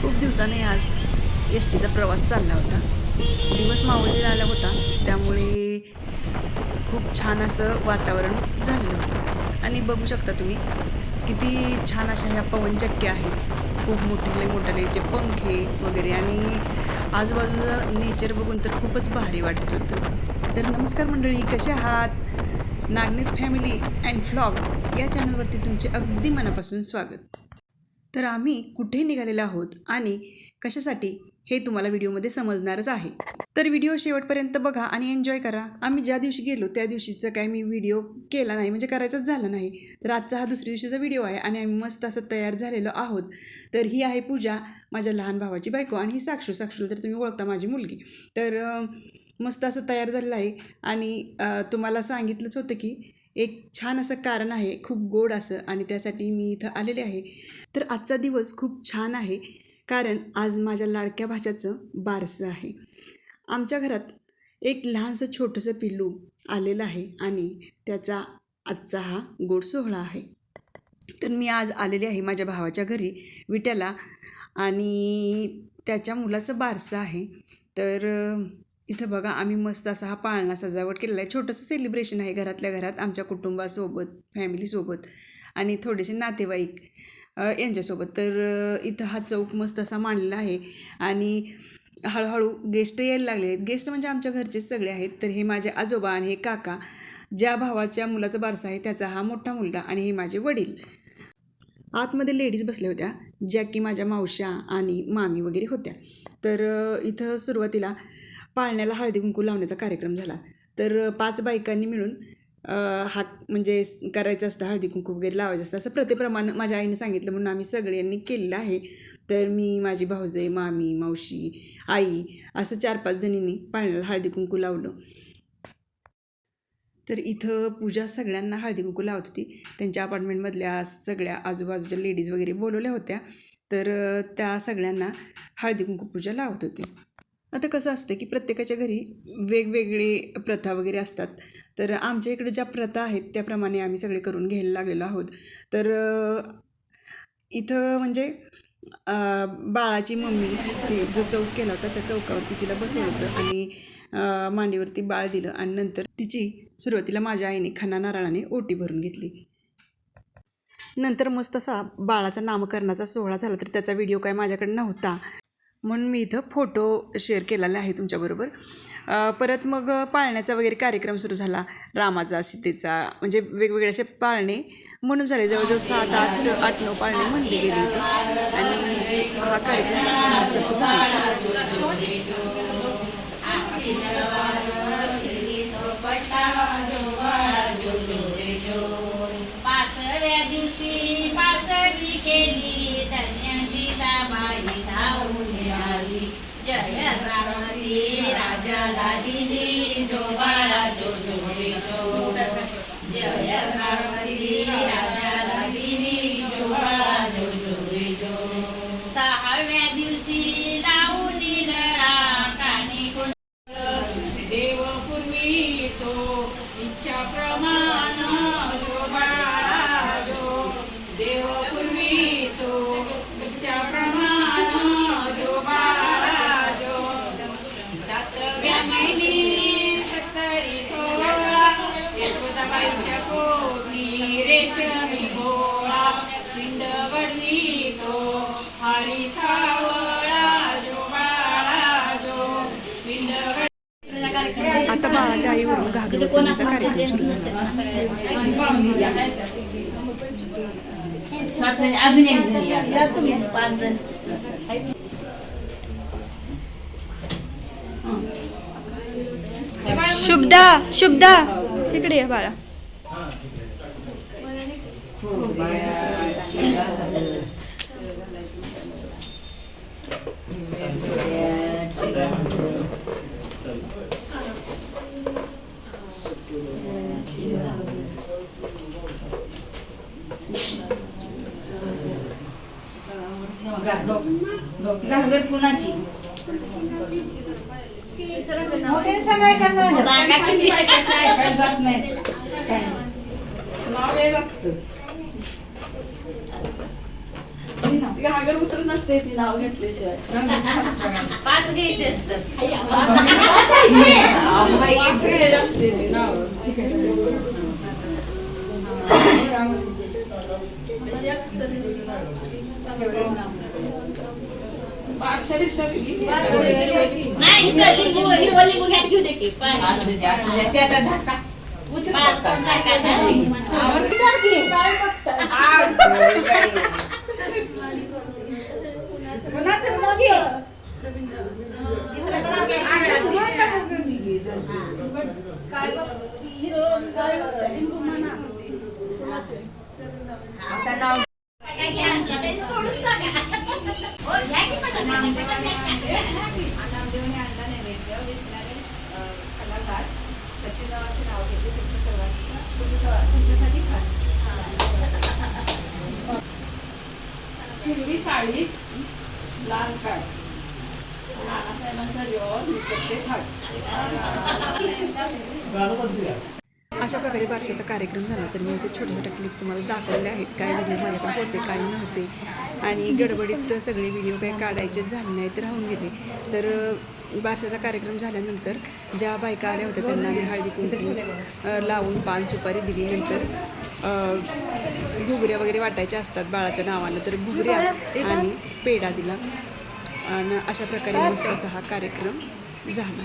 खूप दिवसाने आज एस टीचा प्रवास चालला होता. दिवस मावळलेला आला होता, त्यामुळे खूप छान असं वातावरण झालेलं होतं. आणि बघू शकता तुम्ही किती छान अशा ह्या पवनचक्क्या आहेत. खूप मोठे मोठे पंखे वगैरे आणि आजूबाजूचं नेचर बघून तर खूपच भारी वाटत होतं. तर नमस्कार मंडळी, कसे आहात? नागनेच फॅमिली अँड व्लॉग या चॅनलवरती तुमचे अगदी मनापासून स्वागत. तर आम्ही कुठे निघालेलो आहोत आणि कशासाठी हे तुम्हाला व्हिडिओमध्ये समजणारच आहे. तर व्हिडिओ शेवटपर्यंत बघा आणि एन्जॉय करा. आम्ही ज्या दिवशी गेलो त्या दिवशीचा काय मी व्हिडिओ केला नाही, म्हणजे करायचाच झाला नाही. तर आजचा हा दुसऱ्या दिवशीचा व्हिडिओ आहे आणि आम्ही मस्त असं तयार झालेलो आहोत. तर ही आहे पूजा, माझ्या लहान भावाची बायको, आणि ही साक्षूला तर तुम्ही ओळखता, माझी मुलगी. तर मस्त असं तयार झालेलं आहे आणि तुम्हाला सांगितलंच होतं की एक छान असं कारण आहे, खूप गोड असं, आणि त्यासाठी मी इथं आलेले आहे. तर आजचा दिवस खूप छान आहे, कारण आज माझ्या लाडक्या भाच्याचं बारसं आहे. आमच्या घरात एक लहानसं छोटंसं पिल्लू आलेलं आहे आणि त्याचा आजचा हा गोड सोहळा आहे. तर मी आज आलेले आहे माझ्या भावाच्या घरी विट्याला, आणि त्याच्या मुलाचं बारसं आहे. तर इथं बघा, आम्ही मस्त असा हा पाळणा सजावट केलेला आहे. छोटंसं सेलिब्रेशन आहे घरातल्या घरात, आमच्या कुटुंबासोबत, फॅमिलीसोबत आणि थोडेसे नातेवाईक यांच्यासोबत. तर इथं हा चौक मस्त असा मांडलेला आहे आणि हळूहळू गेस्ट यायला लागले आहेत. गेस्ट म्हणजे आमच्या घरचेच सगळे आहेत. तर हे माझे आजोबा आणि हे काका, ज्या भावाच्या मुलाचा बारसा आहे त्याचा हा मोठा मुलगा, आणि हे माझे वडील. आतमध्ये लेडीज बसल्या होत्या, ज्या की माझ्या मावश्या आणि मामी वगैरे होत्या. तर इथं सुरुवातीला पाळण्याला हळदी कुंकू लावण्याचा कार्यक्रम झाला. तर 5 बायकांनी मिळून हात म्हणजे करायचं असतं, हळदी कुंकू वगैरे लावायचं असतं, असं प्रथेप्रमाणे माझ्या आईने सांगितलं म्हणून आम्ही सगळ्यांनी केलेलं आहे. तर मी, माझी भाऊजाई, मामी, मावशी, आई, असं 4-5 जणींनी पाळण्याला हळदी कुंकू लावलं. तर इथं पूजा सगळ्यांना हळदी कुंकू लावत होती. त्यांच्या अपार्टमेंटमधल्या सगळ्या आजूबाजूच्या लेडीज वगैरे बोलवल्या होत्या. तर त्या सगळ्यांना हळदी कुंकू पूजा लावत होती. आता कसं असतं की प्रत्येकाच्या घरी वेगवेगळे प्रथा वगैरे असतात. तर आमच्या इकडे ज्या प्रथा आहेत त्याप्रमाणे आम्ही सगळे करून घ्यायला लागलेलो आहोत. तर इथं म्हणजे बाळाची मम्मी, ते जो चौक केला होता त्या चौकावरती तिला बसवलं होतं आणि मांडीवरती बाळ दिलं, आणि नंतर तिची सुरुवातीला माझ्या आईने खणा नारळाने ओटी भरून घेतली. नंतर मस्त असा बाळाचा नामकरणाचा सोहळा झाला. तर त्याचा व्हिडिओ काय माझ्याकडे नव्हता, म्हणून मी इथं फोटो शेअर केलेला आहे तुमच्याबरोबर. परत मग पाळण्याचा वगैरे कार्यक्रम सुरू झाला. रामाचा, सीतेचा, म्हणजे वेगवेगळे असे पाळणे म्हणून झाले. जवळजवळ 7-8-9 पाळणे म्हणले गेले होते आणि हा कार्यक्रम मस्त असं झाला. जय रामती राजाला दिली जो बाळा जो जो जो, जय रामती राजाला दिली जो बाळा जो जो जो. 6व्या दिवशी लावून कानी देव पूर्वी तो इच्छा प्रमाण जो बाळा जो, देव पूर्वी तो इच्छा प्रमाण जो बाळा जो. 7व्या महिनी 70 सोळा यशोदाबाईच्या पोटी रेशमी गोळा, पिंड वडली तो हरी सावळा जो बाळा जो, पिंड वडली. आता बाळाच्या आईवरून घागर ओढण्याचा कार्यक्रम सुरू झाला. अजून एक झाली, 5 जण. शुभदा तिकडे ये बाळा. घागर कुणाची? घागर उतरत नसते ती नाव घेतल्याशिवाय. 5 घ्यायचे असतात. पाच घ्यायला असते ती नाव. बारशा रिक्षा नाही इथं हिरवं लिंबू घ्या घेऊ दे की. असू द्या ते आता झाका. हिरवी साडी, लाल काठ, नानासाहेबांच्या जेवण ते थाट. अशा प्रकारे बारशाचा कार्यक्रम झाला तर मी ते छोटे छोटे क्लिप तुम्हाला दाखवले आहेत. काही व्हिडिओ माझ्याकडे होते, काही नव्हते आणि गडबडीत सगळे व्हिडिओ काही काढायचेच झाले नाही तर राहून गेले. तर बारशाचा कार्यक्रम झाल्यानंतर ज्या बायका आल्या होत्या त्यांना मी हळदी कुंकू लावून पान सुपारी दिली. नंतर घुगऱ्या वगैरे वाटायच्या असतात बाळाच्या नावानं, तर घुगऱ्या आणि पेढा दिला आणि अशा प्रकारे मस्त असा हा कार्यक्रम झाला.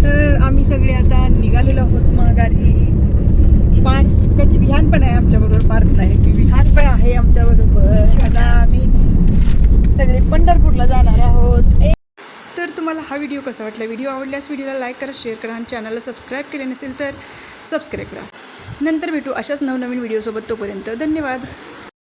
तर आम्ही सगळे आता निघालेलो आहोत माघारी. पार्क विहान पण आहे आमच्याबरोबर, पार्क नाही की विहान पण आहे आमच्याबरोबर. आता आम्ही सगळे पंढरपूरला जाणार आहोत. तर तुम्हाला हा व्हिडिओ कसा वाटला? व्हिडिओ आवडल्यास व्हिडिओला लाईक करा, शेअर करा आणि चॅनलला सबस्क्राईब केले नसेल तर सबस्क्राईब करा. नंतर भेटू अशाच नवनवीन व्हिडिओसोबत. तोपर्यंत धन्यवाद.